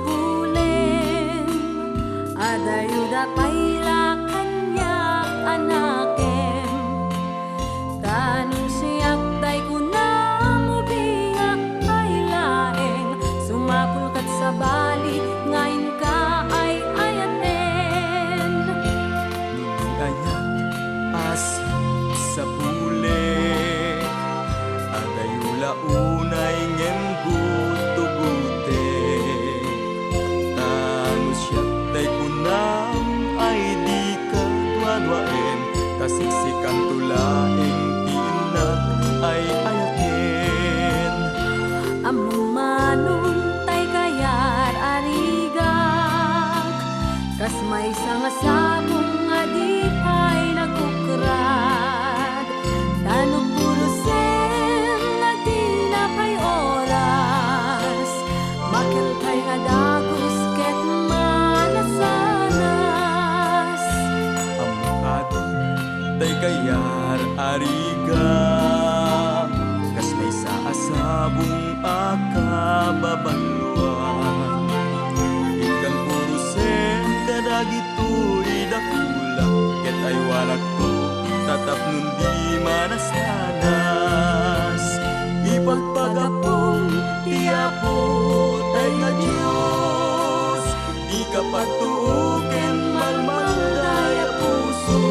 bulen, adayuda payla kanya anakem. Tanong siyak day ko na mabingak ay laeng, sumapulkat sa bali ngayon ka ay ayaten. Kanya asim sa bule, adayula unay ngem guto-gute. Tano siyak day kunam ay di ka dwadwaen, kasiksikan tulaeng tinak ay ayaken. Among manong tay kayar arigak, kas may sangasabong adipay nagkukrad. Tanong purusen na di na pay oras, makil kay nga dagos ket manasanas. Among adi day kayar ariga, kas may saasabong akababalwa. Ikan purusen kadagito'y dakula, ket ay walak ko tatap nun di manasanas. Ipagpagapong tiyapo tay nga Diyos, di ka pagtuuken malmaldaya puso.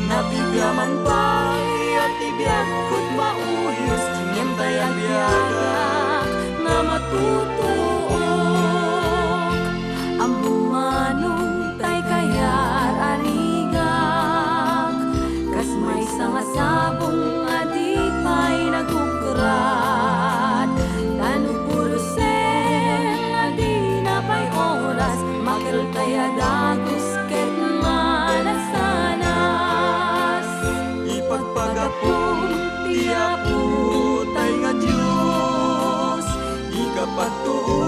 Nabibyaman pa at ibiyag ko't mauyos, ngem tayag biyagak nga matutuok. Among manong tay kayar arigak, kas may sangasabong adipay nagkukrad. Tanong purusen na di na pay oras, makil kaya dagos ket manasanas. Ipagpagapong tiyapo tay nga Diyos, di ka pagtuuken